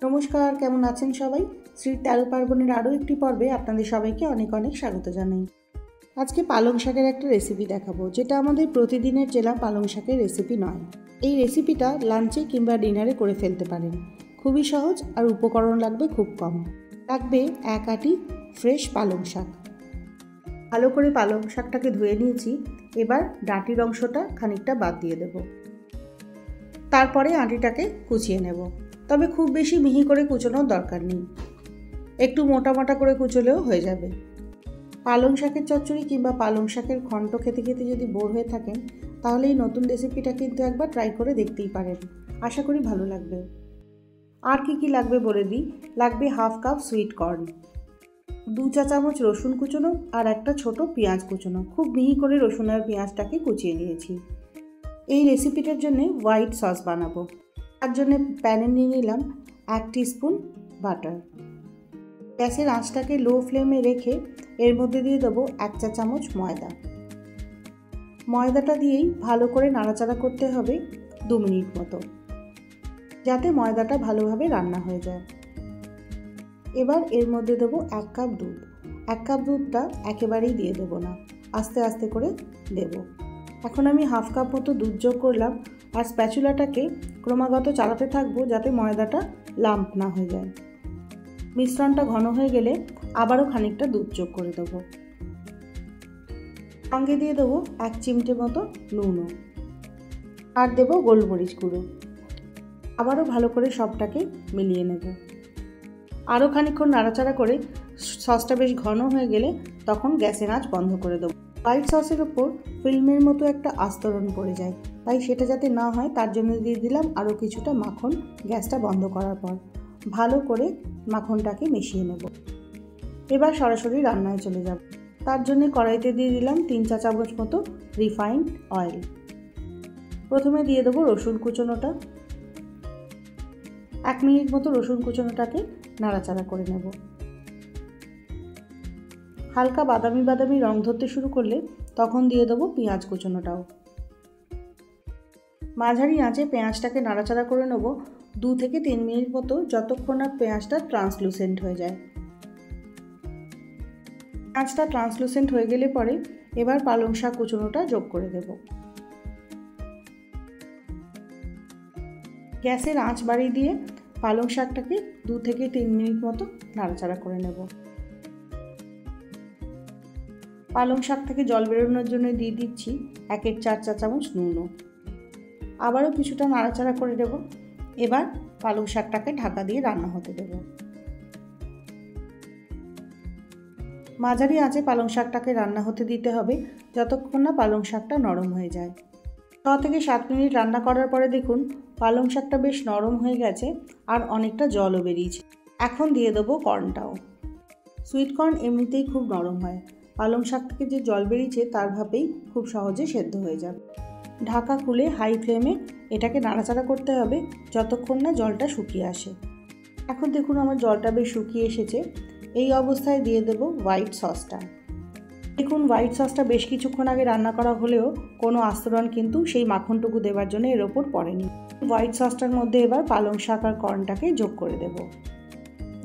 নমস্কার, কেমন আছেন সবাই? শ্রী তেরো পার্বণের আরও একটি পর্বে আপনাদের সবাইকে অনেক অনেক স্বাগত জানাই। আজকে পালং শাকের একটা রেসিপি দেখাবো, যেটা আমাদের প্রতিদিনের চেনা পালং শাকের রেসিপি নয়। এই রেসিপিটা লাঞ্চে কিংবা ডিনারে করে ফেলতে পারেন। খুবই সহজ আর উপকরণ লাগবে খুব কম। লাগবে এক আঁটি ফ্রেশ পালং শাক। ভালো করে পালং শাকটাকে ধুয়ে নিয়েছি। এবার ডাঁটির অংশটা খানিকটা বাদ দিয়ে দেব। তারপরে আঁটিটাকে কুচিয়ে নেব, তবে খুব বেশি মিহি করে কুচোনোর দরকার নেই, একটু মোটা মোটা করে কুচলেও হয়ে যাবে। পালং শাকের চচ্চড়ি কিংবা পালং শাকের ঘন্ট খেতে খেতে যদি বোর হয়ে থাকেন, তাহলে এই নতুন রেসিপিটা কিন্তু একবার ট্রাই করে দেখতেই পারেন। আশা করি ভালো লাগবে। আর কি লাগবে বলে দিই। লাগবে হাফ কাপ সুইট কর্ন, 2 চা চামচ রসুন কুচোনো আর একটা ছোট পেঁয়াজ কুচোনো। খুব মিহি করে রসুন আর পেঁয়াজটাকে কুচিয়ে নিয়েছি। এই রেসিপিটার জন্য হোয়াইট সস বানাবো। তার জন্য প্যানে নিয়ে নিলাম 1 টিস্পুন বাটার। গ্যাসের আঁচটাকে লো ফ্লেমে রেখে এর মধ্যে দিয়ে দেবো 1 চা চামচ ময়দা। ময়দাটা দিয়েই ভালো করে নাড়াচাড়া করতে হবে 2 মিনিট মতো, যাতে ময়দাটা ভালোভাবে রান্না হয়ে যায়। এবার এর মধ্যে দেবো 1 কাপ দুধ। 1 কাপ দুধটা একেবারেই দিয়ে দেবো না, আস্তে আস্তে করে দেব। এখন আমি হাফ কাপ মতো দুধ যোগ করলাম আর স্প্যাচুলাটাকে ক্রমাগত চালাতে থাকবো, যাতে ময়দাটা লাম্প না হয়ে যায়। মিশ্রণটা ঘন হয়ে গেলে আবারও খানিকটা দুধ যোগ করে দেবো। সঙ্গে দিয়ে দেবো 1 চিমটে মতো নুনও, আর দেবো গোলমরিচ গুঁড়ো। আবারও ভালো করে সবটাকে মিলিয়ে নেব। আরও খানিকক্ষণ নাড়াচাড়া করে সসটা বেশ ঘন হয়ে গেলে তখন গ্যাসের আঁচ বন্ধ করে দেবো। হোয়াইট সসের ওপর ফিল্মের মতো একটা আস্তরণ পড়ে যায়, তাই সেটা যাতে না হয় তার জন্য দিয়ে দিলাম আরও কিছুটা মাখন। গ্যাসটা বন্ধ করার পর ভালো করে মাখনটাকে মিশিয়ে নেব। এবার সরাসরি রান্নায় চলে যাব। তার জন্য কড়াইতে দিয়ে দিলাম 3 চা চামচ মতো রিফাইন্ড অয়েল। প্রথমে দিয়ে দেবো রসুন কুচোনোটা। 1 মিনিট মতো রসুন কুচোনোটাকে নাড়াচাড়া করে নেব। হালকা বাদামি বাদামি রং ধরতে শুরু করলে তখন দিয়ে দেবো পেঁয়াজ কুচোনোটাও। মাঝারি আঁচে পেঁয়াজটাকে নাড়াচাড়া করে নেব 2 থেকে 3 মিনিট মতো, যতক্ষণ না পেঁয়াজটা ট্রান্সলুসেন্ট হয়ে যায়। পেঁয়াজটা ট্রান্সলুসেন্ট হয়ে গেলে পরে এবার পালং শাক কুচোনোটা যোগ করে দেব। গ্যাসের আঁচ বাড়িয়ে দিয়ে পালং শাকটাকে 2 থেকে 3 মিনিট মতো নাড়াচাড়া করে নেব। পালং শাক থেকে জল বেরোনোর জন্য দিয়ে দিচ্ছি 1/4 চা চামচ নুনও। আবারও কিছুটা নাড়াচাড়া করে দেব। এবার পালং শাকটাকে ঢাকা দিয়ে রান্না হতে দেব। মাঝারি আঁচে পালং শাকটাকে রান্না হতে দিতে হবে যতক্ষণ না পালং শাকটা নরম হয়ে যায়। 6 থেকে 7 মিনিট রান্না করার পরে দেখুন পালং শাকটা বেশ নরম হয়ে গেছে আর অনেকটা জলও বেরিয়েছে। এখন দিয়ে দেবো কর্নটাও। সুইট কর্ন এমনিতেই খুব নরম হয়, পালং শাক থেকে যে জল বেরিয়েছে তার ভাবেই খুব সহজে সেদ্ধ হয়ে যাবে। ঢাকা খুলে হাই ফ্লেমে এটাকে নাড়াচাড়া করতে হবে যতক্ষণ না জলটা শুকিয়ে আসে। এখন দেখুন আমার জলটা বেশ শুকিয়ে এসেছে। এই অবস্থায় দিয়ে দেব হোয়াইট সসটা। দেখুন হোয়াইট সসটা বেশ কিছুক্ষণ আগে রান্না করা হলেও কোনো আস্তরণ কিন্তু সেই মাখনটুকু দেওয়ার জন্য এর ওপর পড়েনি। হোয়াইট সসটার মধ্যে এবার পালং শাক আর কর্নটাকে যোগ করে দেব।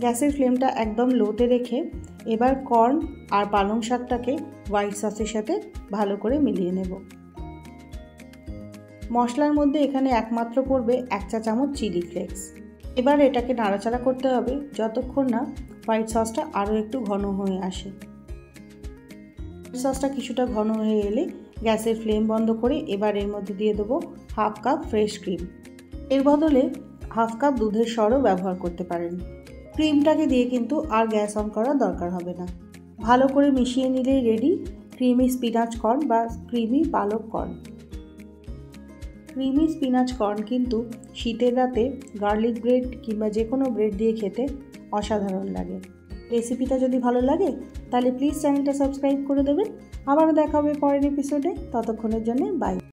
গ্যাসের ফ্লেমটা একদম লোতে রেখে এবার কর্ন আর পালং শাকটাকে হোয়াইট সসের সাথে ভালো করে মিলিয়ে নেব। মশলার মধ্যে এখানে একমাত্র পড়বে 1 চা চামচ চিলি ফ্লেক্স। এবার এটাকে নাড়াচাড়া করতে হবে যতক্ষণ না হোয়াইট সসটা আরও একটু ঘন হয়ে আসে। সসটা কিছুটা ঘন হয়ে এলে গ্যাসের ফ্লেম বন্ধ করে এবার এর মধ্যে দিয়ে দেবো হাফ কাপ ফ্রেশ ক্রিম। এর বদলে হাফ কাপ দুধের সরও ব্যবহার করতে পারেন। ক্রিমটাকে দিয়ে কিন্তু আর গ্যাস অন করার দরকার হবে না। ভালো করে মিশিয়ে নিলেই রেডি ক্রিমি স্পিনাচ কর্ন বা ক্রিমি পালক কর্ন। ক্রিমি স্পিনাচ কর্ন কিন্তু শীতের রাতে গার্লিক ব্রেড কিংবা যে কোনো ব্রেড দিয়ে খেতে অসাধারণ লাগে। রেসিপিটা যদি ভালো লাগে তাহলে প্লিজ চ্যানেলটা সাবস্ক্রাইব করে দেবেন। আবারও দেখা হবে পরের এপিসোডে। ততক্ষণের জন্য বাই।